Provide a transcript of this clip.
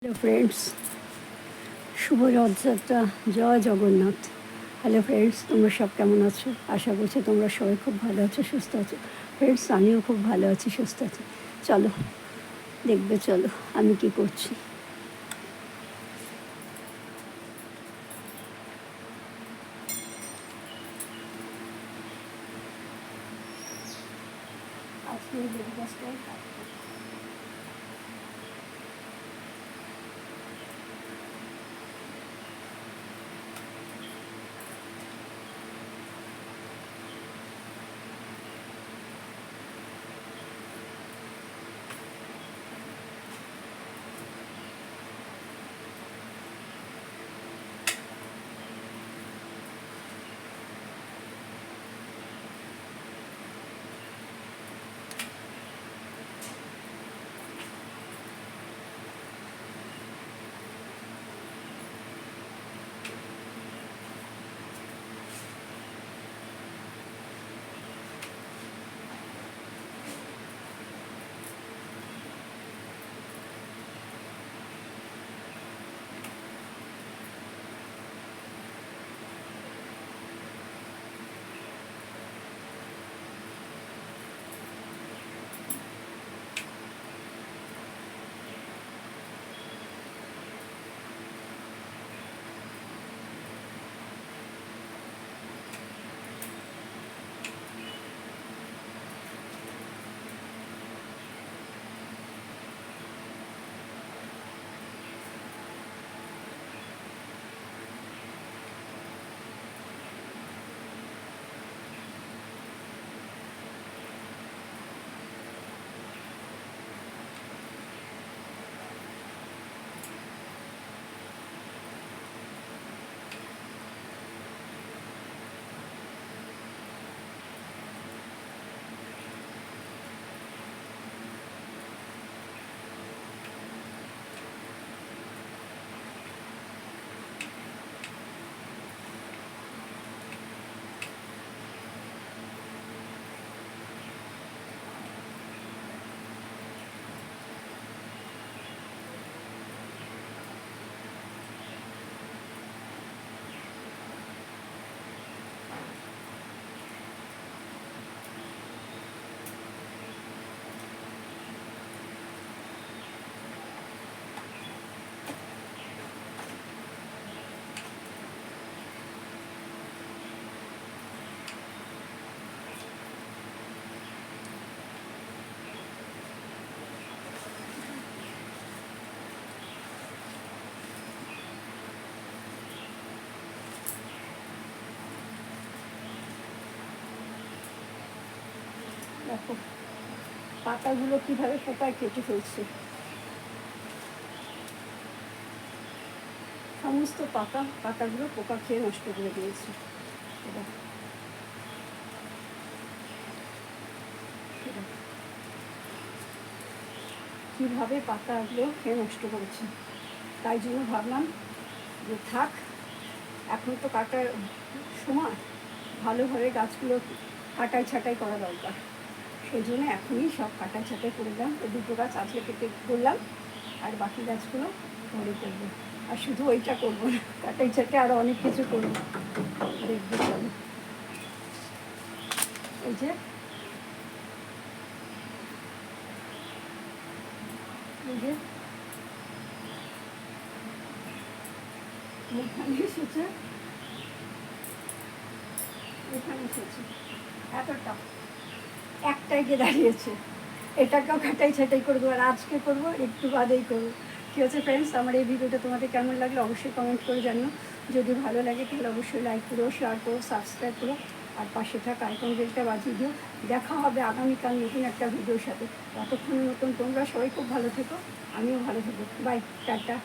Hello friends, শুভ রথযাত্রা, জয় Jagannath. Hello friends, তোমরা সব কেমন আছো? আশা করছি তোমরা সবাই খুব ভালো আছো, সুস্থ আছো। ফ্রেন্ডস, আমিও খুব ভালো আছি, সুস্থ আছি। চলো দেখবে, চলো আমি কি করছি। আজকে ব্রেকফাস্টটাই দেখো পাতাগুলো কীভাবে পোকায় কেটে ফেলছে। সমস্ত পাতাগুলো পোকা খেয়ে নষ্ট করে দিয়েছে। কীভাবে পাতাগুলো খেয়ে নষ্ট করেছে। তাই জন্য ভাবলাম যে থাক, এখন তো কাটার সময়, ভালোভাবে গাছগুলো কাটাই ছাঁটাই করা দরকার। সেই জন্য এখনই সব কাটাই ছাঁটাই করে দিলাম। দুটো গাছ আজকে কেটে করলাম, আর বাকি গাছগুলো পরে করবো। আর শুধু ওইটা করবো না, কাটাই ছাঁটাই আরও অনেক কিছু করবো, দেখবে চলো। এই যে এখানে এসেছে, এখানে এসেছে, এতটা একটাই গিয়ে দাঁড়িয়েছে। এটাকেও কাটাই ছাঁটাই করবো, আর আজকে করবো, একটু বাদেই করবো। ঠিক আছে ফ্রেন্ডস, আমার এই ভিডিওটা তোমাদের কেমন লাগলো অবশ্যই কমেন্ট করে জানিও। যদি ভালো লাগে তাহলে অবশ্যই লাইক করো, শেয়ার করো, সাবস্ক্রাইব করো, আর পাশে থাকা আইকন বেলটা বাজিয়ে দিও। দেখা হবে আগামীকাল নতুন একটা ভিডিওর সাথে। ততক্ষণের মতন তোমরা সবাই খুব ভালো থেকো, আমিও ভালো থেকো। Bye, tata.